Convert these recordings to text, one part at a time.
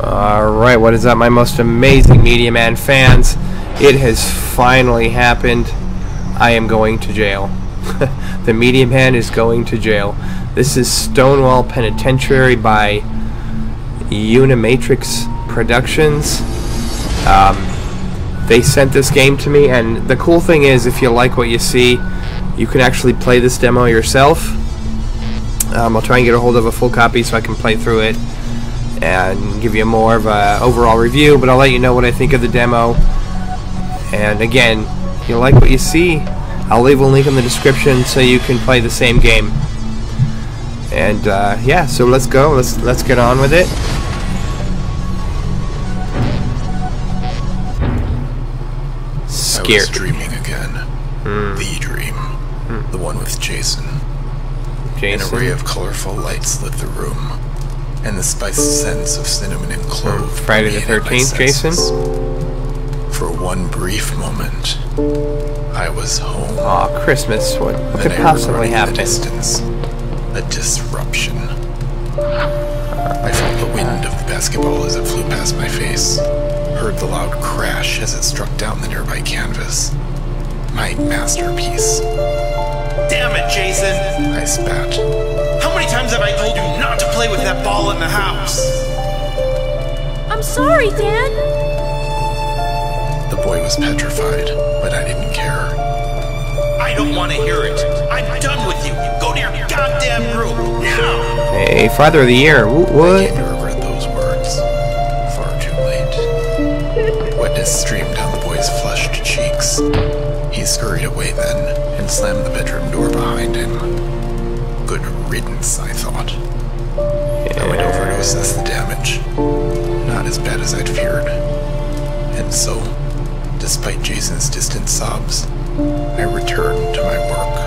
Alright, what is up, my most amazing Mediaman fans? It has finally happened. I am going to jail. The Mediaman is going to jail. This is Stonewall Penitentiary by Unimatrix Productions. They sent this game to me, and the cool thing is, if you like what you see, you can actually play this demo yourself. I'll try and get a hold of a full copy so I can play through it and give you more of a overall review, but I'll let you know what I think of the demo. And again, if you like what you see, I'll leave a link in the description so you can play the same game. And yeah, so let's go. Let's get on with it. Scared. I was dreaming again. The dream. The one with Jason. An array of colorful lights lit the room, and the spicy scents of cinnamon and clove. Friday the 13th, Jason? For one brief moment, I was home. Aw, Christmas. What could possibly happen? In the distance, a disruption. I felt the wind of the basketball as it flew past my face, heard the loud crash as it struck down the nearby canvas. My masterpiece. Damn it, Jason! I spat. How many times have I told you not to play with that ball in the house? I'm sorry, Dad. The boy was petrified, but I didn't care. I don't want to hear it. I'm done with you. Go to your goddamn room, now! Hey, Father of the Year, I what? came to regret those words. Far too late. Wetness streamed down the boy's flushed cheeks. He scurried away then, and slammed the bedroom door behind him. Good riddance, I thought. I went over to assess the damage. Not as bad as I'd feared. And so, despite Jason's distant sobs, I returned to my work.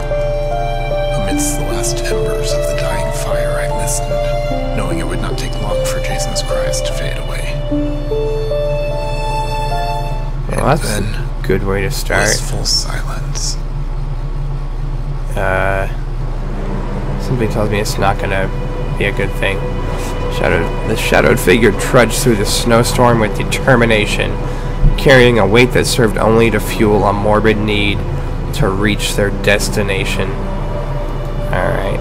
Amidst the last embers of the dying fire, I listened, knowing it would not take long for Jason's cries to fade away. Well, that's a good way to start. Blissful silence. Something tells me it's not gonna be a good thing. The shadowed figure trudged through the snowstorm with determination, carrying a weight that served only to fuel a morbid need to reach their destination. Alright.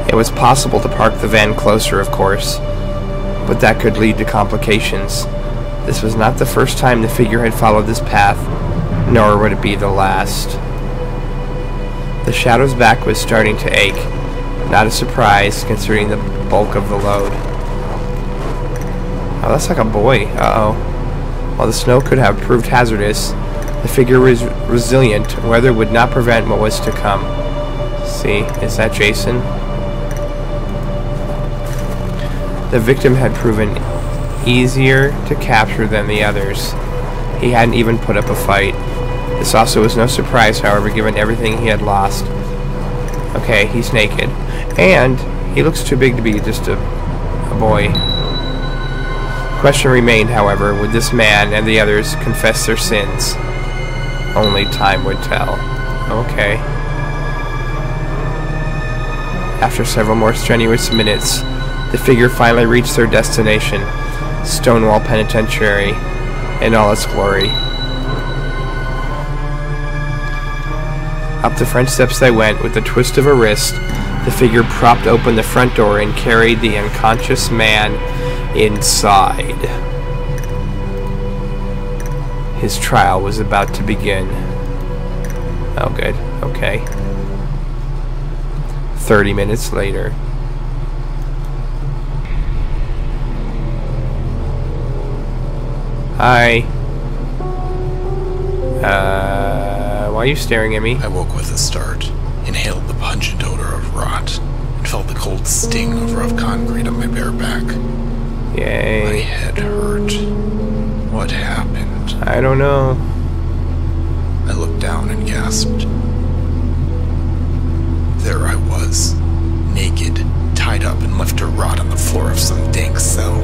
It was possible to park the van closer, of course, but that could lead to complications. This was not the first time the figure had followed this path, nor would it be the last. The shadow's back was starting to ache, not a surprise considering the bulk of the load. Oh, that's like a boy. Uh-oh. While the snow could have proved hazardous, the figure was resilient. Weather would not prevent what was to come. See, is that Jason? The victim had proven easier to capture than the others. He hadn't even put up a fight. This also was no surprise, however, given everything he had lost. Okay, he's naked. And he looks too big to be just a boy. Question remained, however, would this man and the others confess their sins? Only time would tell. Okay. After several more strenuous minutes, the figure finally reached their destination, Stonewall Penitentiary, in all its glory. Up the front steps they went. With the twist of a wrist, the figure propped open the front door and carried the unconscious man inside. His trial was about to begin. Oh, good. Okay. 30 minutes later. Hi. Why are you staring at me? I woke with a start, inhaled the pungent odor of rot, and felt the cold sting of rough concrete on my bare back. Yay. My head hurt. What happened? I don't know. I looked down and gasped. There I was, naked, tied up and left to rot on the floor of some dank cell.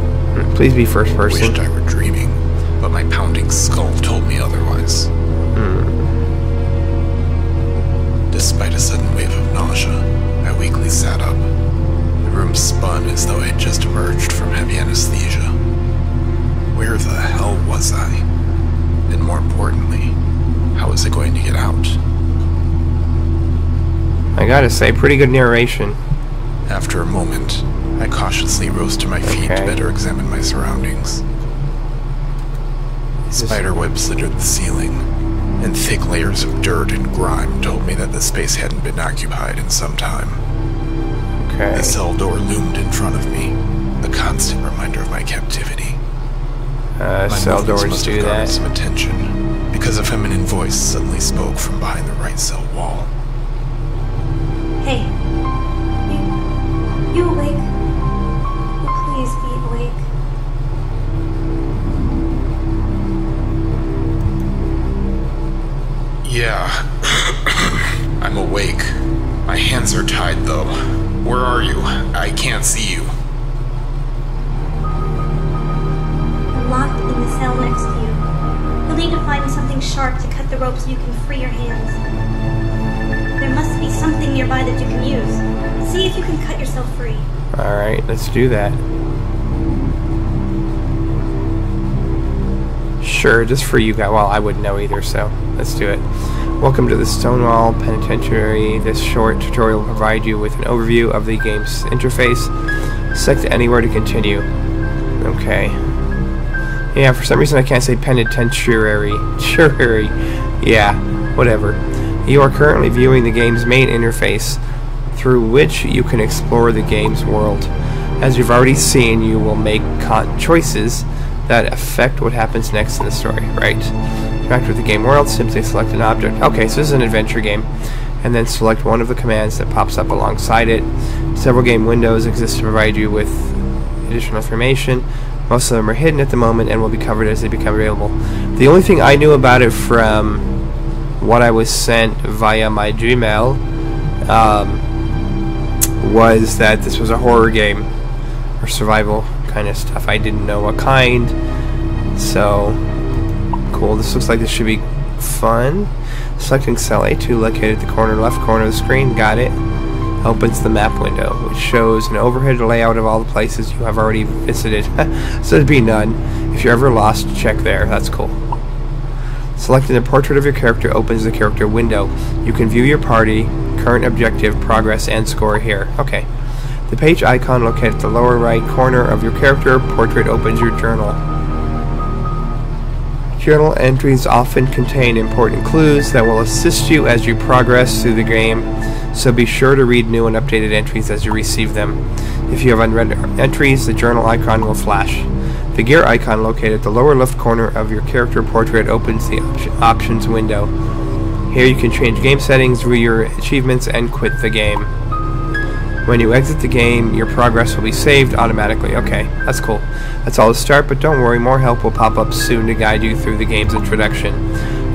Please be first person. Wished I were dreaming, but my pounding skull told me otherwise. Despite a sudden wave of nausea, I weakly sat up. The room spun as though I had just emerged from heavy anesthesia. gotta say, pretty good narration. After a moment, I cautiously rose to my feet to better examine my surroundings. Spiderwebs littered the ceiling, and thick layers of dirt and grime told me that the space hadn't been occupied in some time. Okay. The cell door loomed in front of me, a constant reminder of my captivity. Cell doors do that. Some attention, because a feminine voice suddenly spoke from behind the right cell wall. Hey, you awake? Please be awake. Yeah, I'm awake. My hands are tied though. Where are you? I can't see you. I'm locked in the cell next to you. You'll need to find something sharp to cut the rope so you can free your hands. There must be something nearby that you can use. See if you can cut yourself free. Alright, let's do that. Sure, just for you guys. Well, I wouldn't know either, so let's do it. Welcome to the Stonewall Penitentiary. This short tutorial will provide you with an overview of the game's interface. Select anywhere to continue. Okay. Yeah, for some reason I can't say penitentiary. Yeah, whatever. You are currently viewing the game's main interface, through which you can explore the game's world. As you've already seen, you will make choices that affect what happens next in the story, right? Interact with the game world, simply select an object. Okay, so this is an adventure game. And then select one of the commands that pops up alongside it. Several game windows exist to provide you with additional information. Most of them are hidden at the moment and will be covered as they become available. The only thing I knew about it from what I was sent via my Gmail was that this was a horror game or survival kind of stuff. I didn't know what kind, so cool. This looks like this should be fun. Selecting cell A2 located at the left corner of the screen. Got it. Opens the map window, which shows an overhead layout of all the places you have already visited. So there'd be none. If you're ever lost, check there. That's cool. Selecting the portrait of your character opens the character window. You can view your party, current objective, progress, and score here. Okay. The page icon located at the lower right corner of your character portrait opens your journal. Journal entries often contain important clues that will assist you as you progress through the game, so be sure to read new and updated entries as you receive them. If you have unread entries, the journal icon will flash. The gear icon located at the lower left corner of your character portrait opens the options window. Here you can change game settings, view your achievements, and quit the game. When you exit the game, your progress will be saved automatically. Okay, that's cool. That's all to start, but don't worry, more help will pop up soon to guide you through the game's introduction.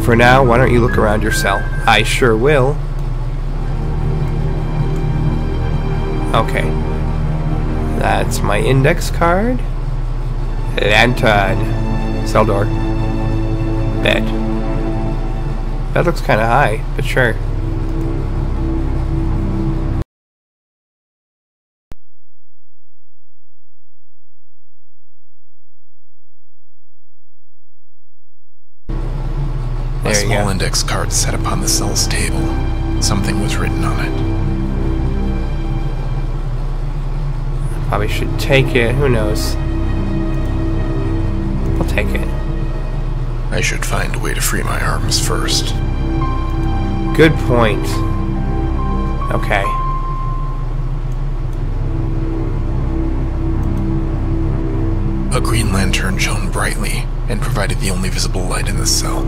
For now, why don't you look around your cell? I sure will. Okay. That's my index card. Lantern. Cell door. Bed. That looks kind of high, but sure. A small index card set upon the cell's table. Something was written on it. Probably should take it. Who knows? I'll take it. I should find a way to free my arms first. Good point. Okay. A green lantern shone brightly and provided the only visible light in the cell.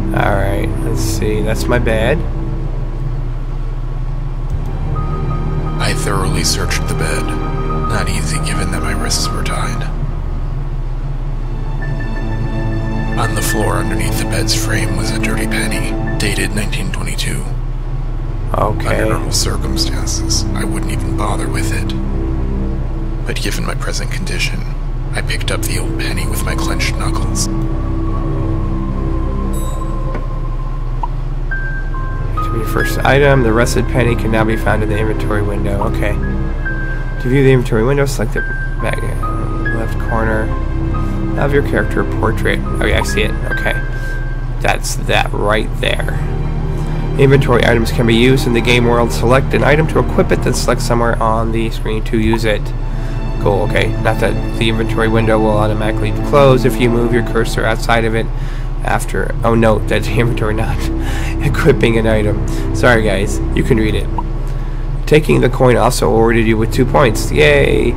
Alright, let's see. That's my bed. I thoroughly searched the bed. Not easy given that my wrists were tied. On the floor underneath the bed's frame was a dirty penny, dated 1922. Okay. Under normal circumstances, I wouldn't even bother with it. But given my present condition, I picked up the old penny with my clenched knuckles. To be first item, the rusted penny can now be found in the inventory window. Okay. To view the inventory window, select the back left corner of your character portrait. Oh yeah, I see it. Okay. That's that right there. Inventory items can be used in the game world. Select an item to equip it, then select somewhere on the screen to use it. Cool, okay. Not that the inventory window will automatically close if you move your cursor outside of it after... Oh, note that the inventory not equipping an item. Sorry, guys. You can read it. Taking the coin also awarded you with 2 points. Yay!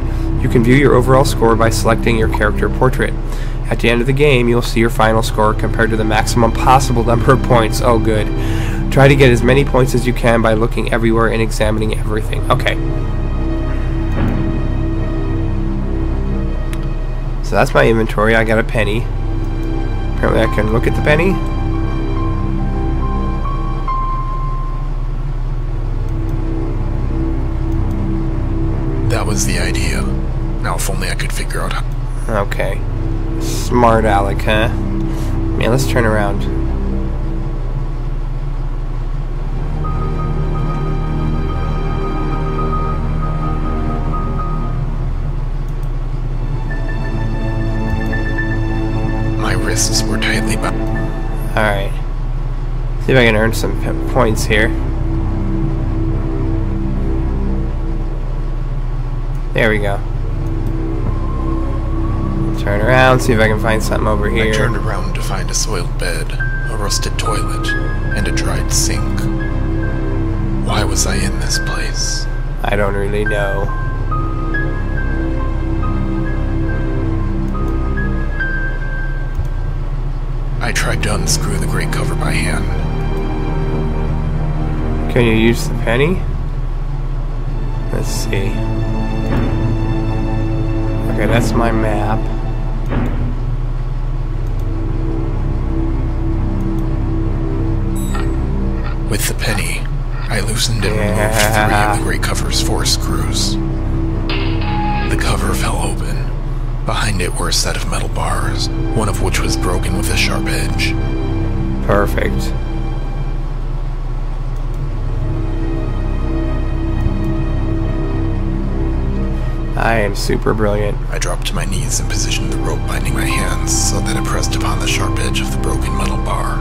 You can view your overall score by selecting your character portrait. At the end of the game, you'll see your final score compared to the maximum possible number of points. Oh, good. Try to get as many points as you can by looking everywhere and examining everything. Okay. So that's my inventory. I got a penny. Apparently I can look at the penny. That was the idea. Now if only I could figure out how... Okay. Smart Alec, huh? Yeah, let's turn around. My wrists were tightly bound. Alright. See if I can earn some points here. There we go. Turn around, see if I can find something over here. I turned around to find a soiled bed, a rusted toilet, and a dried sink. Why was I in this place? I don't really know. I tried to unscrew the grate cover by hand. Can you use the penny? Let's see. Okay, that's my map. With the penny, I loosened and removed 3 of the grate cover's 4 screws. The cover fell open. Behind it were a set of metal bars, one of which was broken with a sharp edge. Perfect. I am super brilliant. I dropped to my knees and positioned the rope binding my hands so that it pressed upon the sharp edge of the broken metal bar.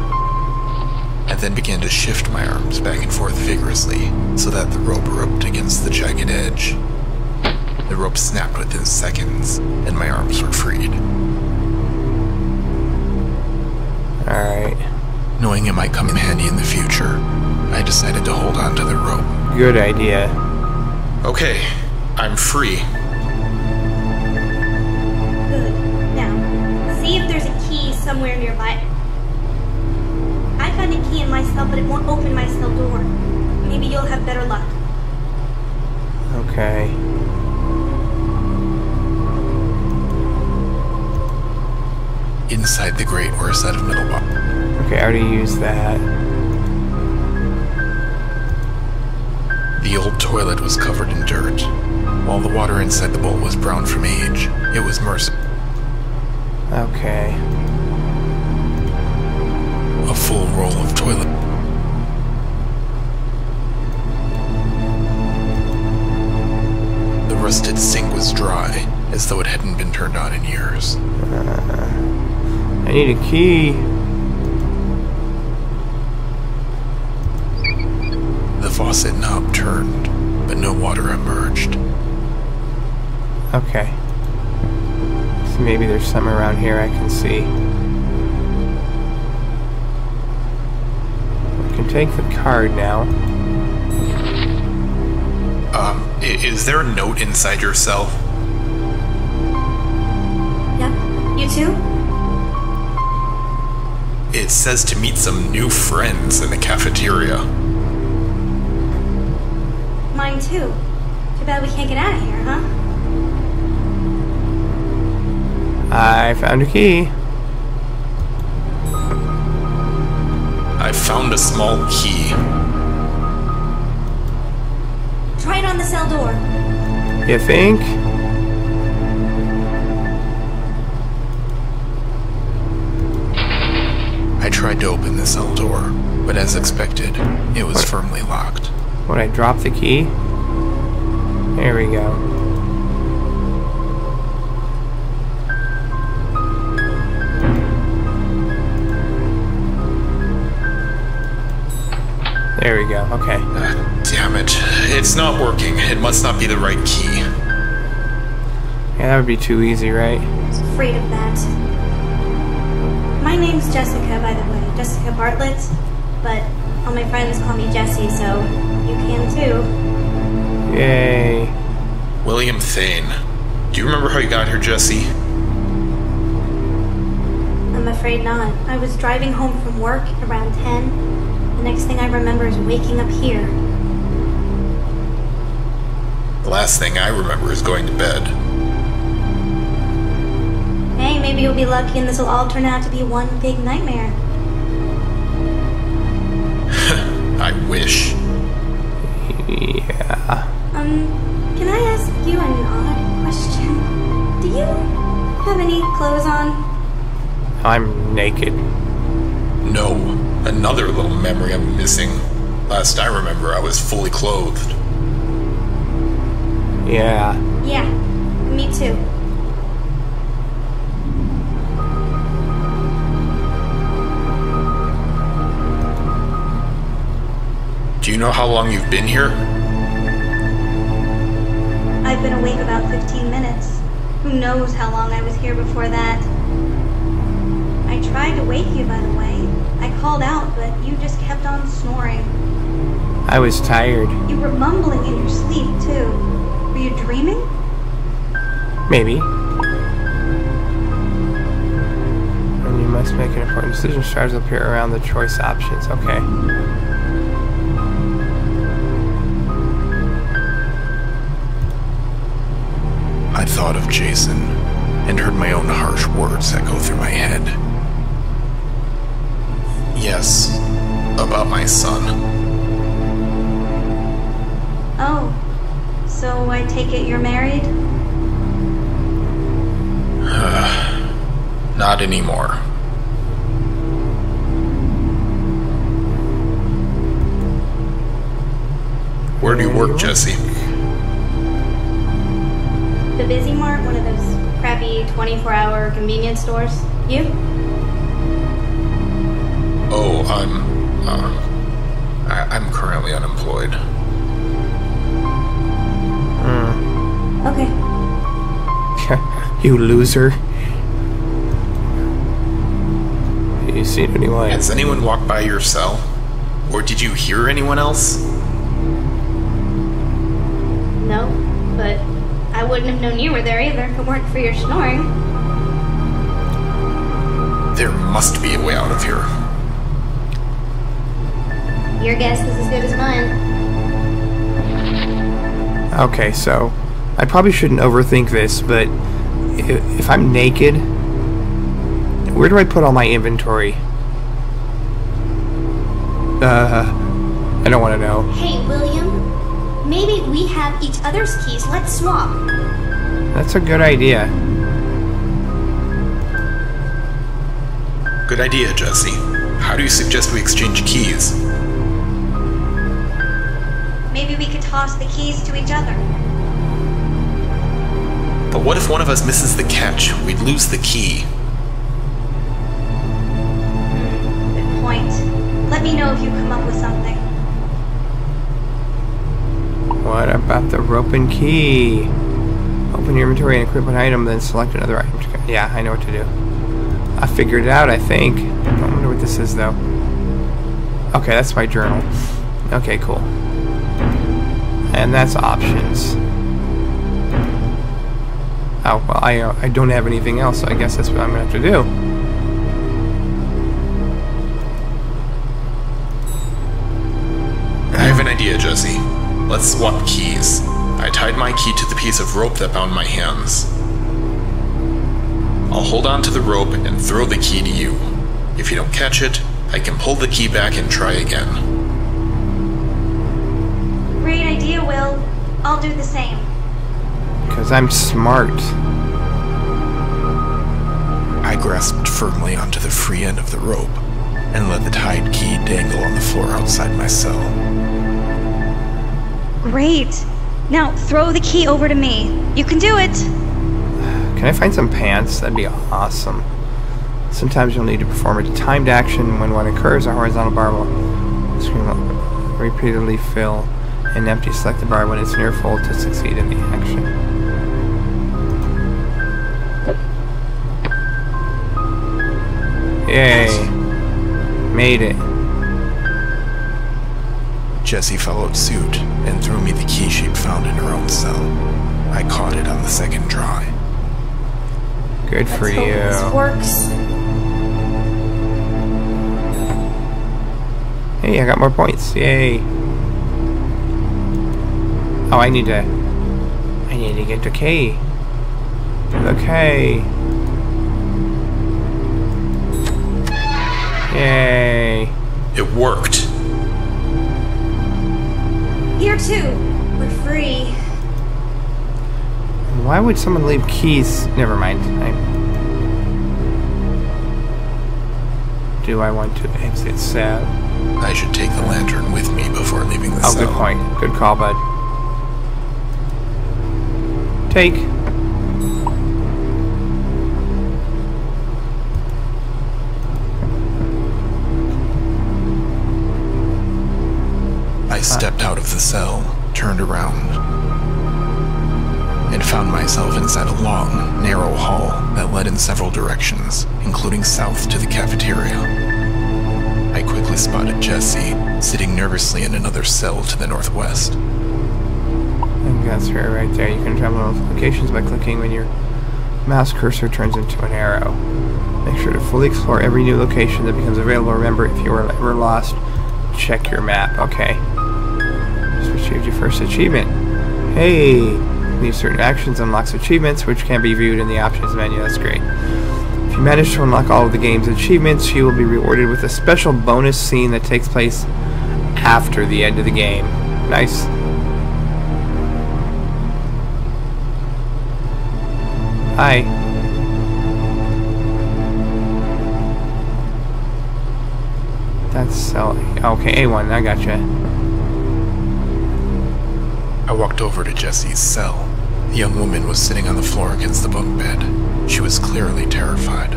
I then began to shift my arms back and forth vigorously so that the rope rubbed against the jagged edge. The rope snapped within seconds, and my arms were freed. Alright. Knowing it might come in handy in the future, I decided to hold on to the rope. Good idea. Okay, I'm free. Good. Now, see if there's a key somewhere nearby. I found a key in my cell, but it won't open my cell door. Maybe you'll have better luck. Okay. Inside the grate were a set of metal bars. Okay, I already used that. The old toilet was covered in dirt. While the water inside the bowl was brown from age, it was merciful. Okay. A full roll of toilet. The rusted sink was dry, as though it hadn't been turned on in years. I need a key. The faucet knob turned, but no water emerged. Okay. So maybe there's some around here I can see. I can take the card now. Is there a note inside your cell? Yep. You too? It says to meet some new friends in the cafeteria. Mine too. Too bad we can't get out of here, huh? I found a key. I found a small key. Try it on the cell door. You think? I tried to open the cell door, but as expected, it was firmly locked. When I drop the key? There we go. There we go. Okay. Damn it. It's not working. It must not be the right key. Yeah, that would be too easy, right? I was afraid of that. My name's Jessica, by the way. Jessica Bartlett. But all my friends call me Jessie, so you can too. Yay. William Thane. Do you remember how you got here, Jesse? I'm afraid not. I was driving home from work around 10. The next thing I remember is waking up here. The last thing I remember is going to bed. Hey, maybe you'll be lucky and this will all turn out to be one big nightmare. I wish. Yeah. Can I ask you an odd question? Do you have any clothes on? I'm naked. No. Another little memory I'm missing. Last I remember, I was fully clothed. Yeah. Yeah, me too. Do you know how long you've been here? I've been awake about 15 minutes. Who knows how long I was here before that? I tried to wake you, by the way. I called out, but you just kept on snoring. I was tired. You were mumbling in your sleep, too. Were you dreaming? Maybe. And you must make an important decision. Stars up here around the choice options. Okay. I thought of Jason and heard my own harsh words echo through my head. Yes, about my son. Oh, so I take it you're married? Not anymore. Where do you work, Jesse? The Busy Mart, one of those crappy 24-hour convenience stores. You? Oh, I'm currently unemployed. Okay. You loser. Have you seen anyone? Has anyone walked by your cell? Or did you hear anyone else? No, but I wouldn't have known you were there either if it weren't for your snoring. There must be a way out of here. Your guess is as good as mine. Okay, so I probably shouldn't overthink this, but if I'm naked, where do I put all my inventory? I don't want to know. Hey, William. Maybe we have each other's keys. Let's swap. That's a good idea. Good idea, Jesse. How do you suggest we exchange keys? Maybe we could toss the keys to each other. But what if one of us misses the catch? We'd lose the key. Good point. Let me know if you come up with something. What about the rope and key? Open your inventory and equip an item, then select another item. Yeah, I know what to do. I figured it out, I think. I wonder what this is, though. Okay, that's my journal. Okay, cool. And that's options. Oh, well, I don't have anything else, so I guess that's what I'm going to have to do. I have an idea, Jesse. Let's swap keys. I tied my key to the piece of rope that bound my hands. I'll hold on to the rope and throw the key to you. If you don't catch it, I can pull the key back and try again. Great idea, Will. I'll do the same. Because I'm smart. I grasped firmly onto the free end of the rope and let the tied key dangle on the floor outside my cell. Great. Now throw the key over to me. You can do it. Can I find some pants? That'd be awesome. Sometimes you'll need to perform a timed action when one occurs. A horizontal bar will scream Repeatedly fill and empty selected bar when it's near full to succeed in the action. Yay! Made it. Jessie followed suit and threw me the key she'd found in her own cell. I caught it on the second try. Good for Let's hope you. this works. Hey, I got more points. Yay. Oh, I need to get to K. Okay. Yay. It worked. Here too. We're free. Why would someone leave keys? Never mind. Do I want to exit cell? I should take the lantern with me before leaving the Oh, cell. good point. Good call, bud. Take. I stepped out of the cell, turned around, and found myself inside a long, narrow hall that led in several directions, including south to the cafeteria. I quickly spotted Jessie, sitting nervously in another cell to the northwest. And that's her right there. You can travel to locations by clicking when your mouse cursor turns into an arrow. Make sure to fully explore every new location that becomes available. Remember, if you are ever lost, check your map. Okay. Just achieved your first achievement. Hey! These certain actions unlocks achievements, which can be viewed in the options menu. That's great. If you manage to unlock all of the game's achievements, you will be rewarded with a special bonus scene that takes place after the end of the game. Nice. Hi. That's cell. Okay, A1. I gotcha. I walked over to Jessie's cell. The young woman was sitting on the floor against the bunk bed. She was clearly terrified.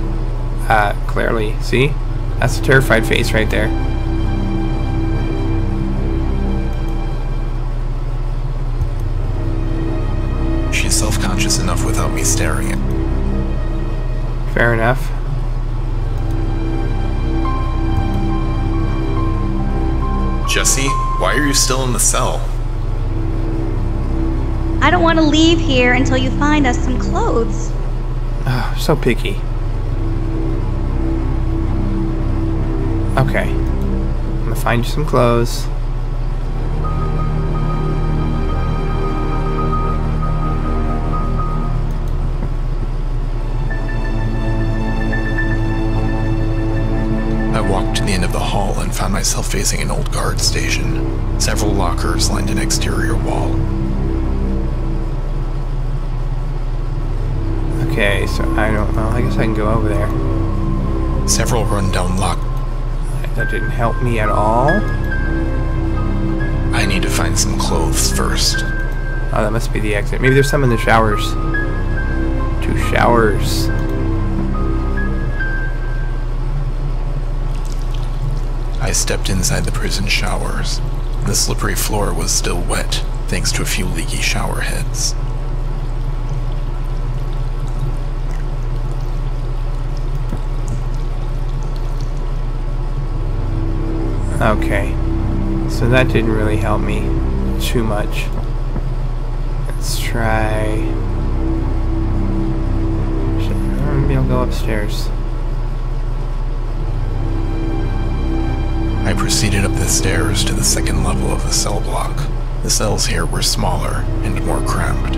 Clearly. See? That's a terrified face right there. She's self-conscious enough without me staring at. Fair enough. Jessie, why are you still in the cell? I don't want to leave here until you find us some clothes. Oh, so picky. Okay. I'm gonna find you some clothes. I walked to the end of the hall and found myself facing an old guard station. Several lockers lined an exterior wall. Okay, so I don't know. I guess I can go over there. Several rundown lock. That didn't help me at all. I need to find some clothes first. Oh, that must be the exit. Maybe there's some in the showers. 2 showers. I stepped inside the prison showers. The slippery floor was still wet, thanks to a few leaky shower heads. Okay. So that didn't really help me too much. Let's try... Maybe I'll go upstairs. I proceeded up the stairs to the second level of the cell block. The cells here were smaller and more cramped.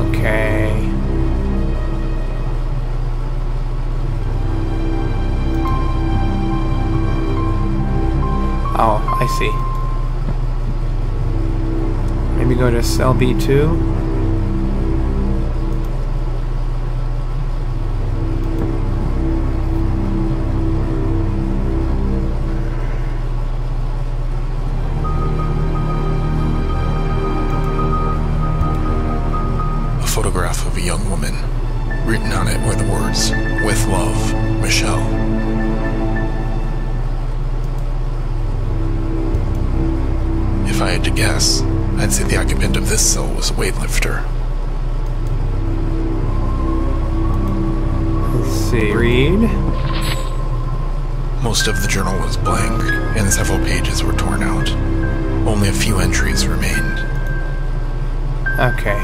Okay. Oh, I see. Maybe go to cell B2. A photograph of a young woman. Written on it were the words, "With love, Michelle." If I had to guess, I'd say the occupant of this cell was a weightlifter. Let's see. Read. Most of the journal was blank, and several pages were torn out. Only a few entries remained. Okay.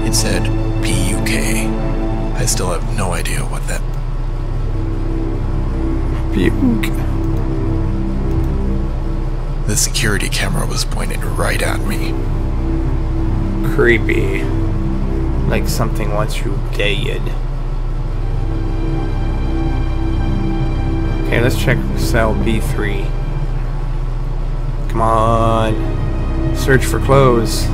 It said PUK. I still have no idea what that... Puke. The security camera was pointed right at me. Creepy. Like something wants you dead. Okay, let's check cell B3. Come on. Search for clothes.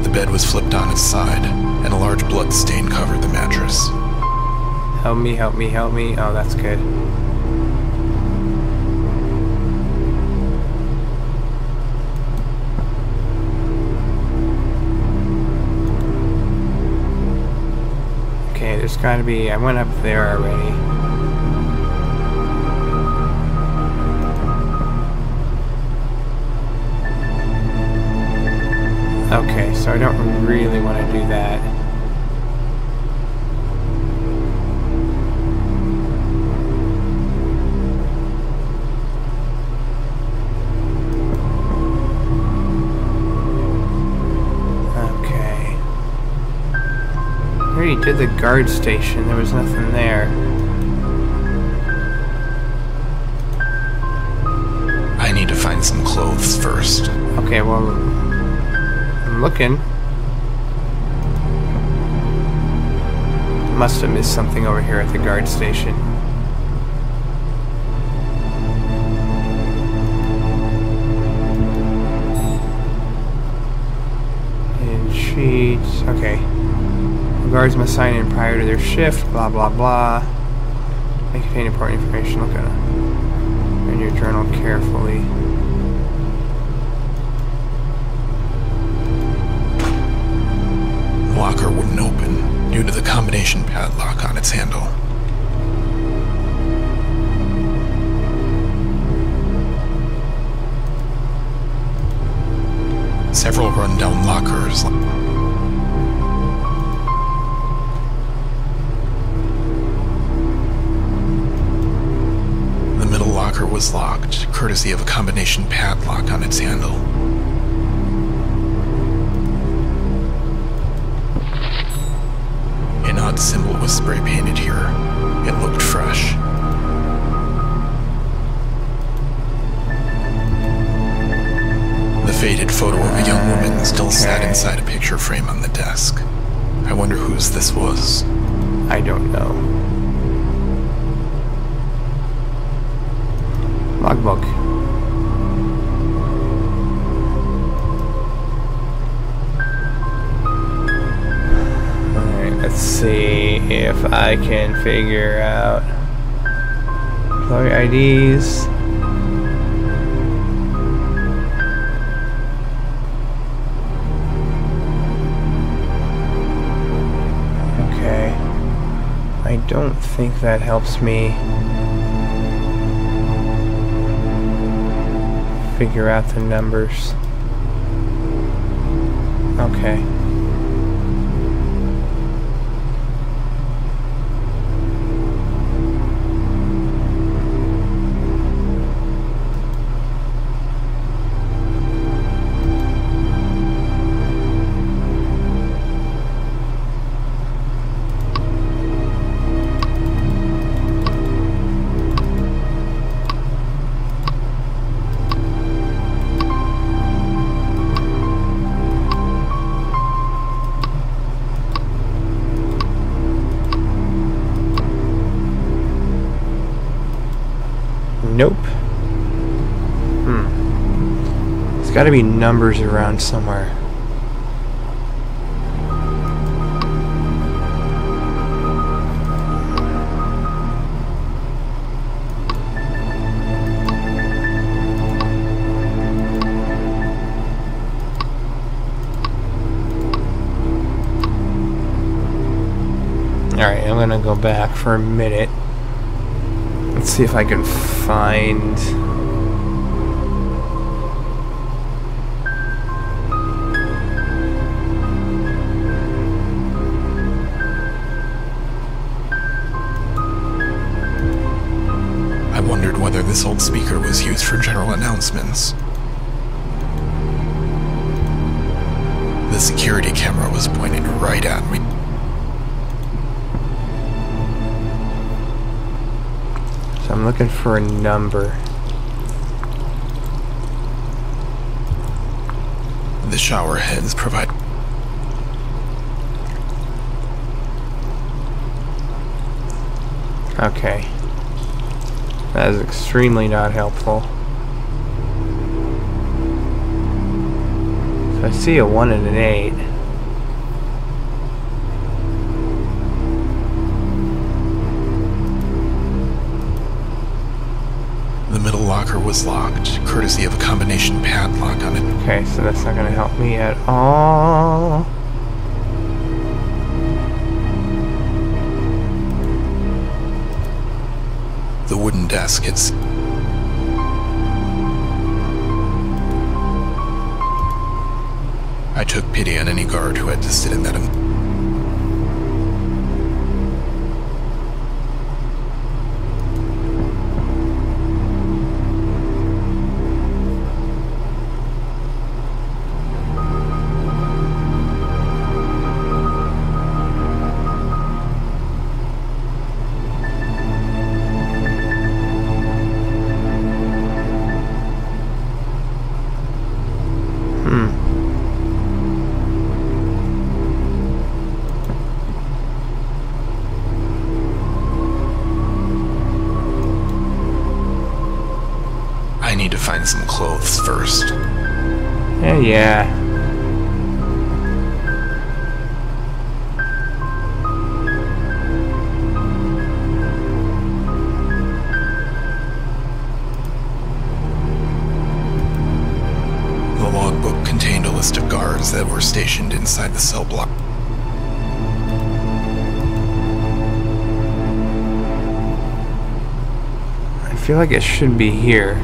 The bed was flipped on its side, and a large blood stain covered the mattress. Help me, help me, help me. Oh, that's good. Okay, there's gotta be... I went up there already. Okay, so I don't really want to do that. Okay. I already did the guard station. There was nothing there. I need to find some clothes first. Okay, well... I'm looking. Must have missed something over here at the guard station. And sheets. Okay. The guards must sign in prior to their shift. Blah blah blah. They contain important information. Look at it. Read your journal carefully. The locker wouldn't open due to the combination padlock on its handle. Several run-down lockers. The middle locker was locked, courtesy of a combination padlock on its handle. An odd symbol was spray painted here. It looked fresh. The faded photo of a young woman still sat inside a picture frame on the desk. I wonder whose this was. I don't know. Logbook. Alright, let's see if I can figure out employee IDs. Okay. I don't think that helps me figure out the numbers. Okay. Nope. There's got to be numbers around somewhere. Alright, I'm gonna go back for a minute. Let's see if I can find... I wondered whether this old speaker was used for general announcements. The security camera was pointing right at me. So I'm looking for a number. The shower heads provide... Okay. That is extremely not helpful. So I see a 1 and an 8. The middle locker was locked, courtesy of a combination padlock on it. Okay, so that's not going to help me at all. The wooden desk, it's... I took pity on any guard who had to sit in that... I need to find some clothes first. Yeah. The logbook contained a list of guards that were stationed inside the cell block. I feel like it should be here.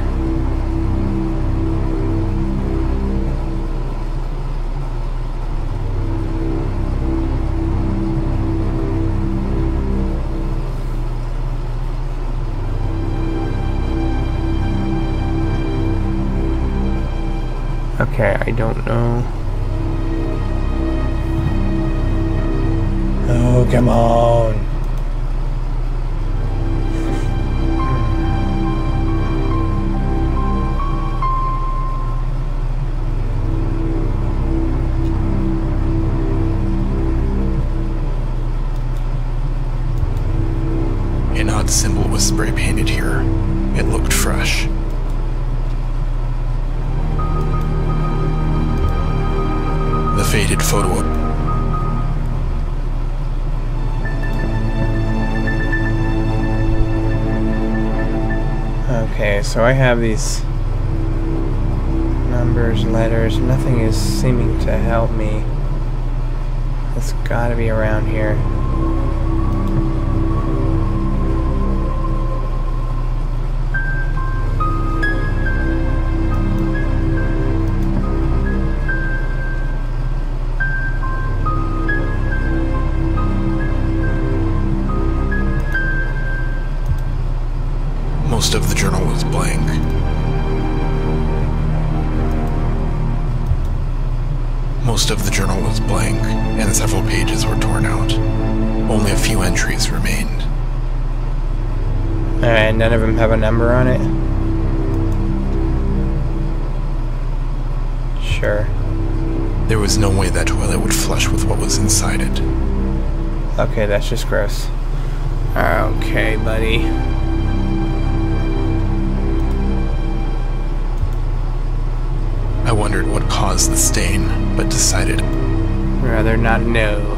Okay, I don't know. Oh, come on. An odd symbol was spray painted here. It looked fresh. The faded photo of... Okay, so I have these numbers, letters. Nothing is seeming to help me. It's gotta be around here. Most of the journal was blank. Most of the journal was blank, and several pages were torn out. Only a few entries remained. Alright, none of them have a number on it? Sure. There was no way that toilet would flush with what was inside it. Okay, that's just gross. Okay, buddy. I wondered what caused the stain, but decided... Rather not know.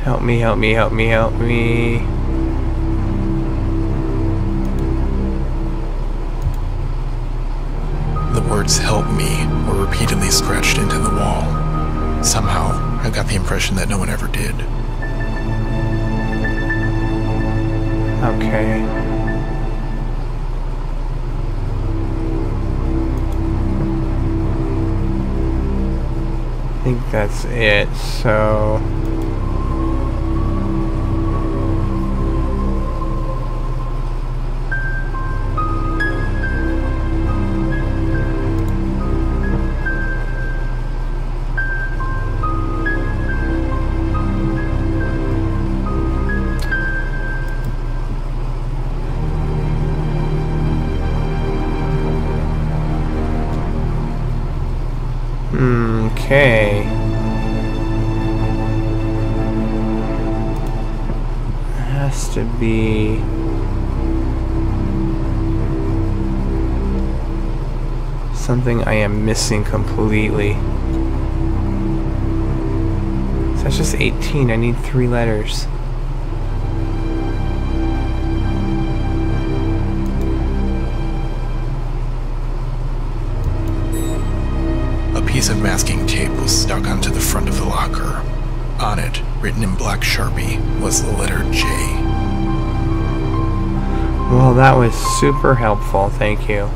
Help me, help me, help me, help me. words "help me" were repeatedly scratched into the wall. Somehow, I got the impression that no one ever did. Okay. I think that's it, so... Okay. It has to be... something I am missing completely. So that's just 18. I need 3 letters. A piece of masking tape was stuck onto the front of the locker. On it, written in black Sharpie, was the letter J. Well, that was super helpful. Thank you.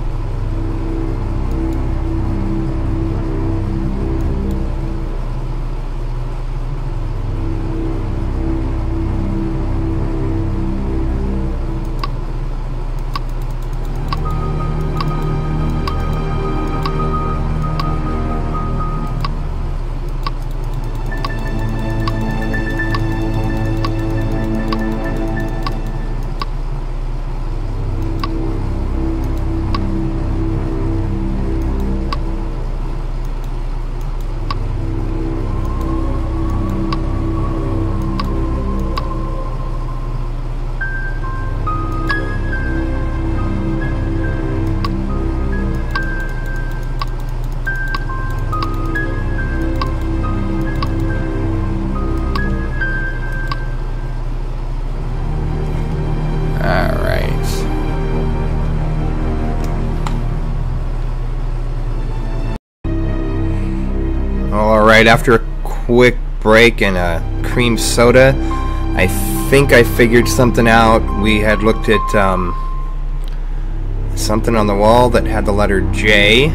Alright, after a quick break and a cream soda, I think I figured something out. We had looked at something on the wall that had the letter J.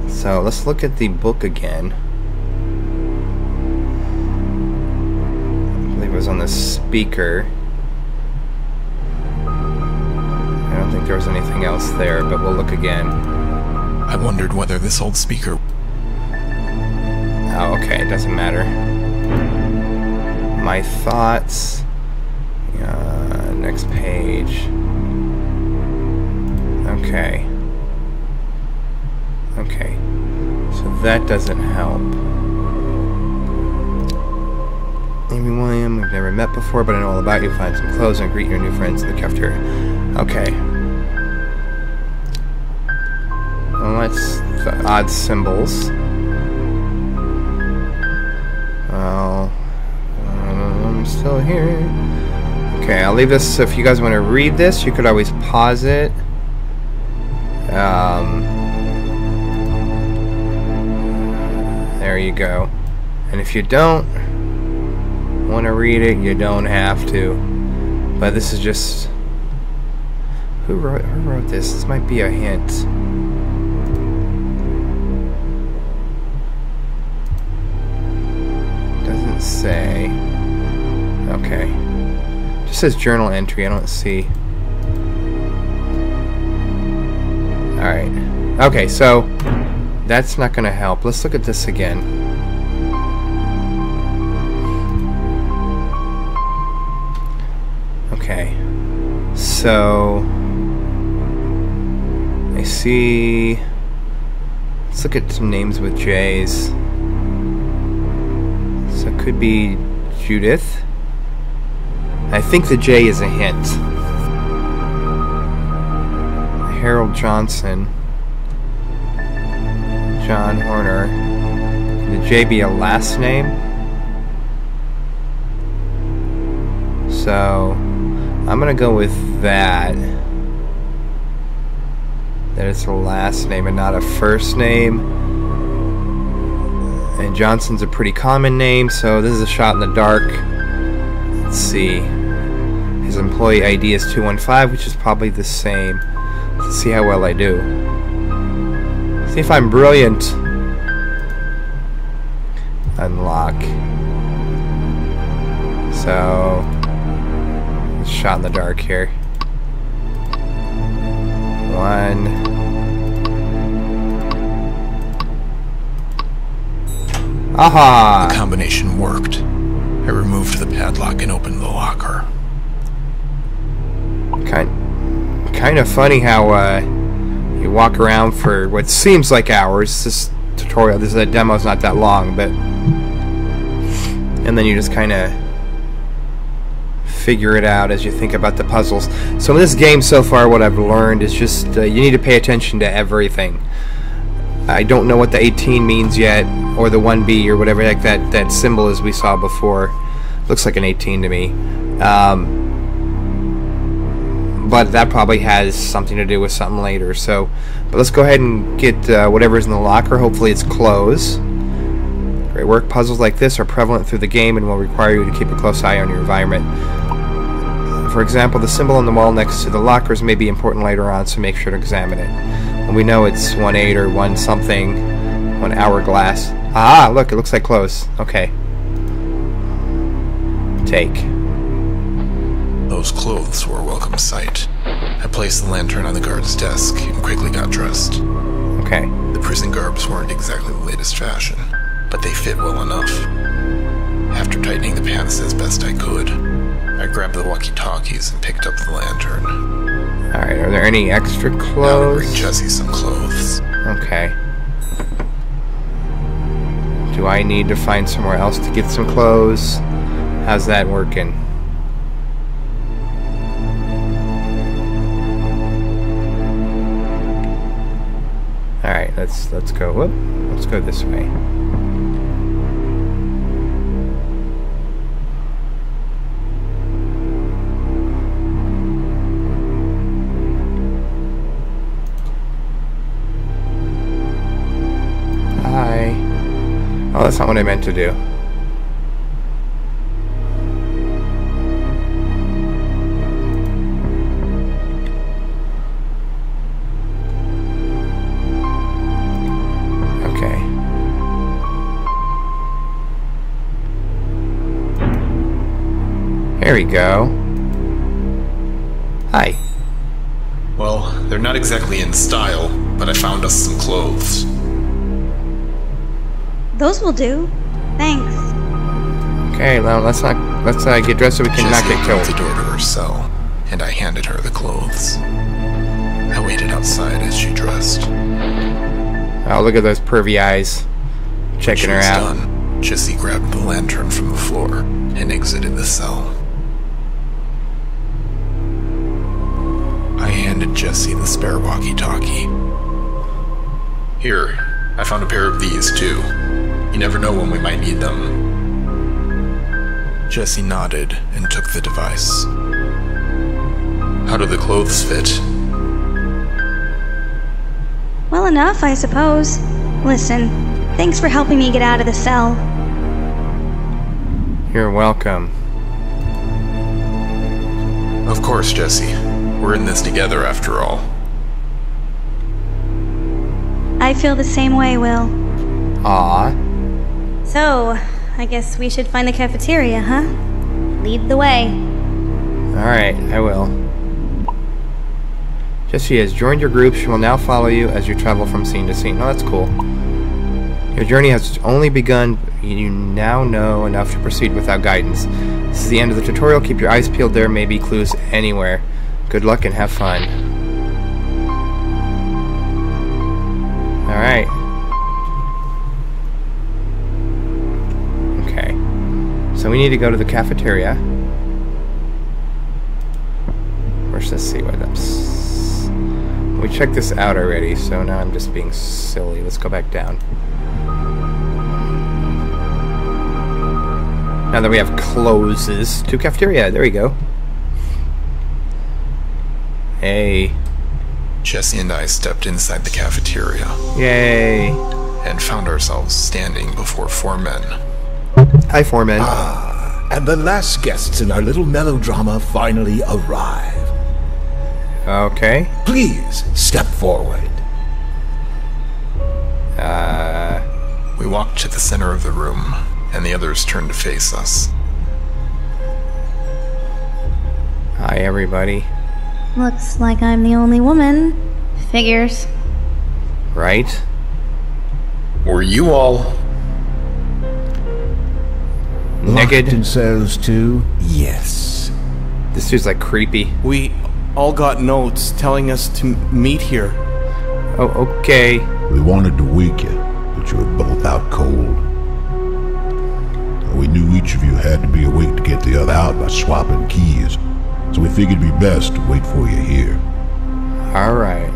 So let's look at the book again. I believe it was on the speaker. I don't think there was anything else there, but we'll look again. I wondered whether this old speaker... Oh, okay, it doesn't matter. My thoughts. Next page. Okay. Okay. So that doesn't help. Amy William, we've never met before, but I know all about you. Find some clothes and greet your new friends in the cafeteria. Okay. Well, that's the odd symbols. Well, I'm still here. Okay, I'll leave this. So if you guys want to read this, you could always pause it. There you go. And if you don't want to read it, you don't have to. But this is just... Who wrote this? This might be a hint. Doesn't say. Okay. Just says journal entry. I don't see. Alright. Okay, so that's not going to help. Let's look at this again. Okay. So I see. Let's look at some names with J's. So it could be Judith. I think the J is a hint. Harold Johnson. John Horner. Could the J be a last name? So I'm gonna go with that. that it's a last name and not a first name. And Johnson's a pretty common name, so this is a shot in the dark. Let's see. His employee ID is 215, which is probably the same. Let's see how well I do. See if I'm brilliant. Unlock. So, shot in the dark here. 1. Aha! The combination worked. I removed the padlock and opened the locker. Kind of funny how you walk around for what seems like hours. This tutorial, this demo's not that long, but and then you just kind of figure it out as you think about the puzzles. So in this game so far, what I've learned is just you need to pay attention to everything. I don't know what the 18 means yet, or the 1B, or whatever heck that symbol is we saw before. Looks like an 18 to me. But that probably has something to do with something later. So, but let's go ahead and get whatever's in the locker. Hopefully it's clothes. Great work. Puzzles like this are prevalent through the game and will require you to keep a close eye on your environment. For example, the symbol on the wall next to the lockers may be important later on, so make sure to examine it. When we know it's 1-8 or 1-something, 1 hourglass. Ah, look, it looks like clothes. Okay. Take. Those clothes were a welcome sight. I placed the lantern on the guard's desk and quickly got dressed. Okay. The prison garbs weren't exactly the latest fashion, but they fit well enough. After tightening the pants as best I could, I grabbed the walkie-talkies and picked up the lantern. Alright, are there any extra Now to clothes? bring Jesse some clothes. Okay. Do I need to find somewhere else to get some clothes? How's that working? Alright, let's go. Whoop. Let's go this way. Hi. Oh, that's not what I meant to do. There we go. Hi. Well, they're not exactly in style, but I found us some clothes. Those will do. Thanks. Okay, well, let's get dressed so we can not Jessie get killed. opened the door to her cell, and I handed her the clothes. I waited outside as she dressed. Oh, look at those pervy eyes. Checking her out. When she was done, Jessie grabbed the lantern from the floor and exited the cell. I handed Jessie the spare walkie-talkie. Here, I found a pair of these, too. You never know when we might need them. Jessie nodded and took the device. How do the clothes fit? Well enough, I suppose. Listen, thanks for helping me get out of the cell. You're welcome. Of course, Jessie. We're in this together, after all. I feel the same way, Will. Aw. So, I guess we should find the cafeteria, huh? Lead the way. Alright, I will. Jessie has joined your group. She will now follow you as you travel from scene to scene. Oh, that's cool. Your journey has only begun. You now know enough to proceed without guidance. This is the end of the tutorial. Keep your eyes peeled. There may be clues anywhere. Good luck and have fun. Alright. Okay. So we need to go to the cafeteria. Let's just see what that's... We checked this out already, so now I'm just being silly. Let's go back down. Now that we have closes to cafeteria. There we go. Hey. Jesse and I stepped inside the cafeteria Yay. and found ourselves standing before 4 men. Hi, 4 men. And the last guests in our little melodrama finally arrive. Okay. Please step forward. We walked to the center of the room, and the others turned to face us. Hi, everybody. Looks like I'm the only woman. Figures. Right? Were you all... Locked in Naked? cells too? Yes. This dude's like creepy. We all got notes telling us to meet here. Oh, okay. We wanted to wake you, but you were both out cold. We knew each of you had to be awake to get the other out by swapping keys, so we figured it'd be best to wait for you here. Alright.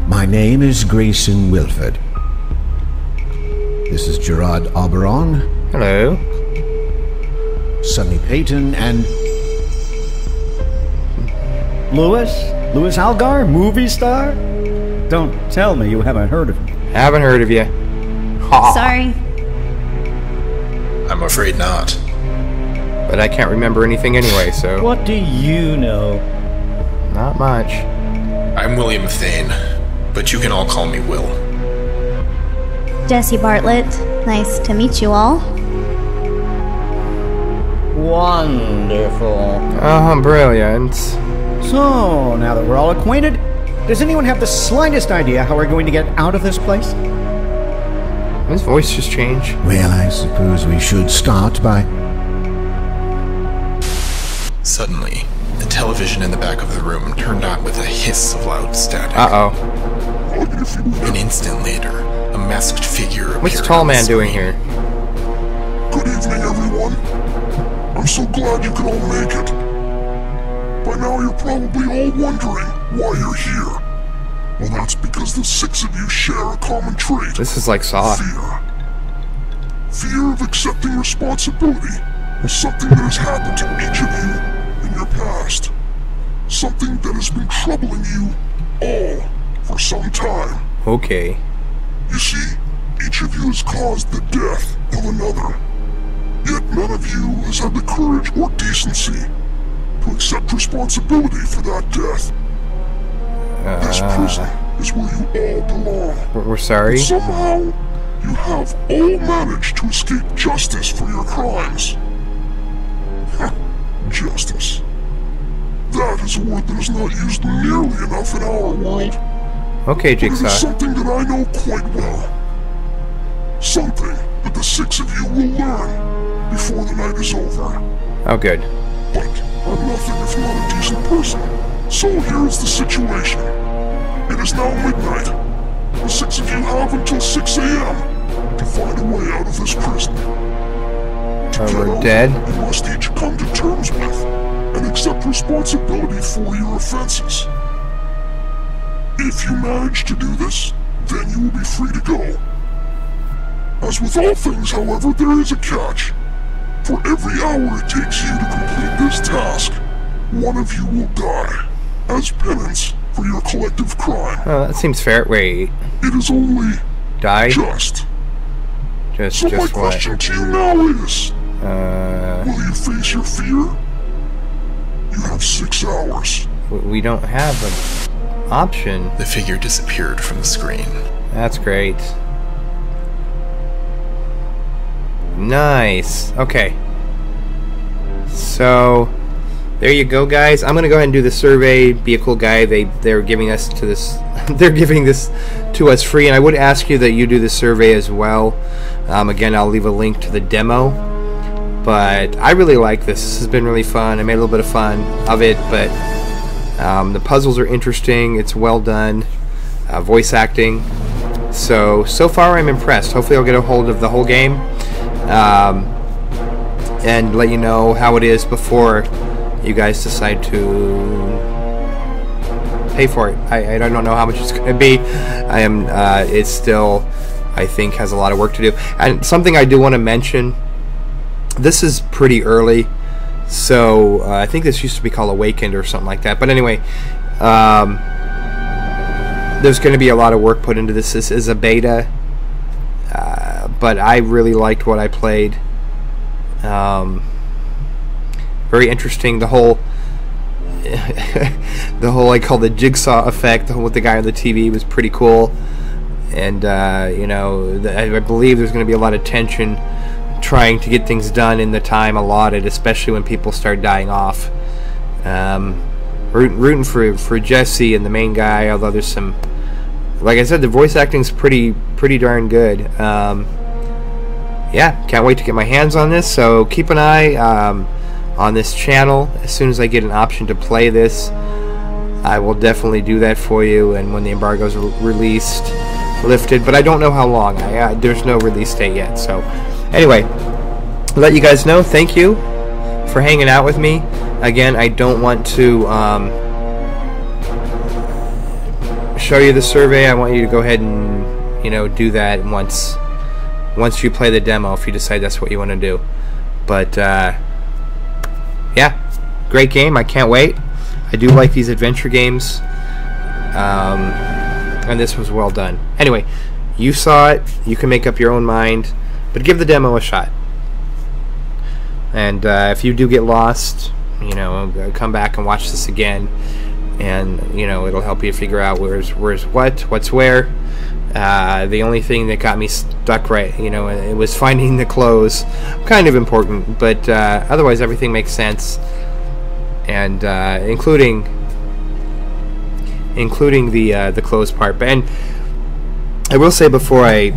My name is Grayson Wilford. This is Gerard Auberon, Hello. Sonny Payton, and Louis Algar, movie star? Don't tell me you haven't heard of him. Haven't heard of you. Ha. Sorry. I'm afraid not. But I can't remember anything anyway, so... What do you know? Not much. I'm William Thane, but you can all call me Will. Jesse Bartlett. Nice to meet you all. Wonderful. Oh, brilliant. So, now that we're all acquainted, does anyone have the slightest idea how we're going to get out of this place? His voice just changed. well, I suppose we should start by... Suddenly, the television in the back of the room turned on with a hiss of loud static. Uh-oh. An instant later, a masked figure appeared. What's Tall on the Man doing screen. here? Good evening, everyone. I'm so glad you could all make it. By now you're probably all wondering why you're here. Well, that's because the 6 of you share a common trait. This is like Saw. Fear. Fear of accepting responsibility for something that has happened to each of you in your past. Something that has been troubling you all for some time. Okay. You see, each of you has caused the death of another. Yet none of you has had the courage or decency to accept responsibility for that death. This prison is where you all belong. We're sorry. But somehow, you have all managed to escape justice for your crimes. Justice. That is a word that is not used nearly enough in our world. Okay, But it Jigsaw. is something that I know quite well. Something that the 6 of you will learn before the night is over. Oh, good. But I'm nothing if not a decent person. So here is the situation. It is now midnight. The 6 of you have until 6 a.m. to find a way out of this prison. To get We're out, dead? you must each come to terms with and accept responsibility for your offenses. If you manage to do this, then you will be free to go. As with all things, however, there is a catch. For every hour it takes you to complete this task, one of you will die, as penance for your collective crime. Oh, that seems fair. Wait. It is only Die? just. So my Just what? question to you now is, will you face your fear? You have 6 hours. We don't have an option. The figure disappeared from the screen. That's great. Nice. Okay. So there you go, guys. I'm gonna go ahead and do the survey. Be a cool guy. They're giving us to this. They're giving this to us free, and I would ask you that you do the survey as well. Again, I'll leave a link to the demo. But I really like this. This has been really fun. I made a little bit of fun of it, but the puzzles are interesting. It's well done. Voice acting. So far I'm impressed. Hopefully I'll get a hold of the whole game and let you know how it is before you guys decide to pay for it. I don't know how much it's going to be. It still, I think, has a lot of work to do. And something I do want to mention, this is pretty early, so I think this used to be called Awakened or something like that. But anyway, there's going to be a lot of work put into this. This is a beta, but I really liked what I played. Very interesting. The whole I call the jigsaw effect, with the guy on the TV, was pretty cool. And you know, I believe there's going to be a lot of tension trying to get things done in the time allotted, especially when people start dying off. Rooting for Jesse and the main guy, although there's some, like I said, the voice acting's pretty darn good. Yeah, can't wait to get my hands on this, so keep an eye on this channel. As soon as I get an option to play this, I will definitely do that for you, and when the embargo's lifted, but I don't know how long. There's no release date yet. So anyway, let you guys know, thank you for hanging out with me. Again, I don't want to show you the survey. I want you to go ahead and, you know, do that once you play the demo, if you decide that's what you want to do. But yeah, great game. I can't wait. I do like these adventure games, and this was well done. Anyway, you saw it. You can make up your own mind, but give the demo a shot. And if you do get lost, you know, come back and watch this again, and you know, it'll help you figure out where's what's where. The only thing that got me stuck, right, you know, it was finding the clothes. Kind of important, but otherwise everything makes sense, and including the clothes part. And I will say before I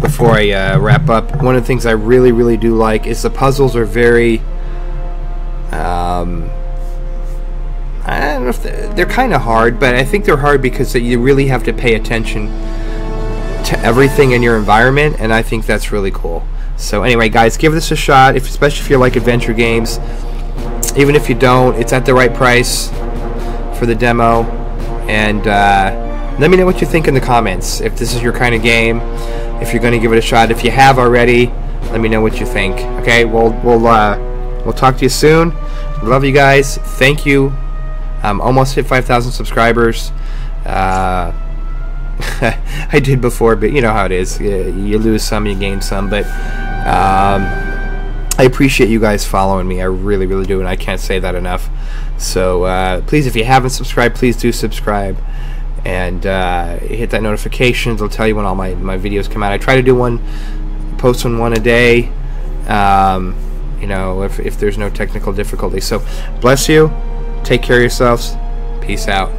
wrap up, one of the things I really do like is the puzzles are very I don't know if they're kind of hard, but I think they're hard because you really have to pay attention to everything in your environment, and I think that's really cool. So anyway, guys, give this a shot, especially if you like adventure games. Even if you don't, it's at the right price for the demo. And let me know what you think in the comments, if this is your kind of game, if you're going to give it a shot. If you have already, let me know what you think. Okay, we'll talk to you soon. Love you guys. Thank you. Almost hit 5,000 subscribers. I did before, but you know how it is. You lose some, you gain some. But I appreciate you guys following me. I really do, and I can't say that enough. So please, if you haven't subscribed, please do subscribe. And hit that notification. It'll tell you when all my videos come out. I try to post one a day. You know, if there's no technical difficulty. So bless you. Take care of yourselves. Peace out.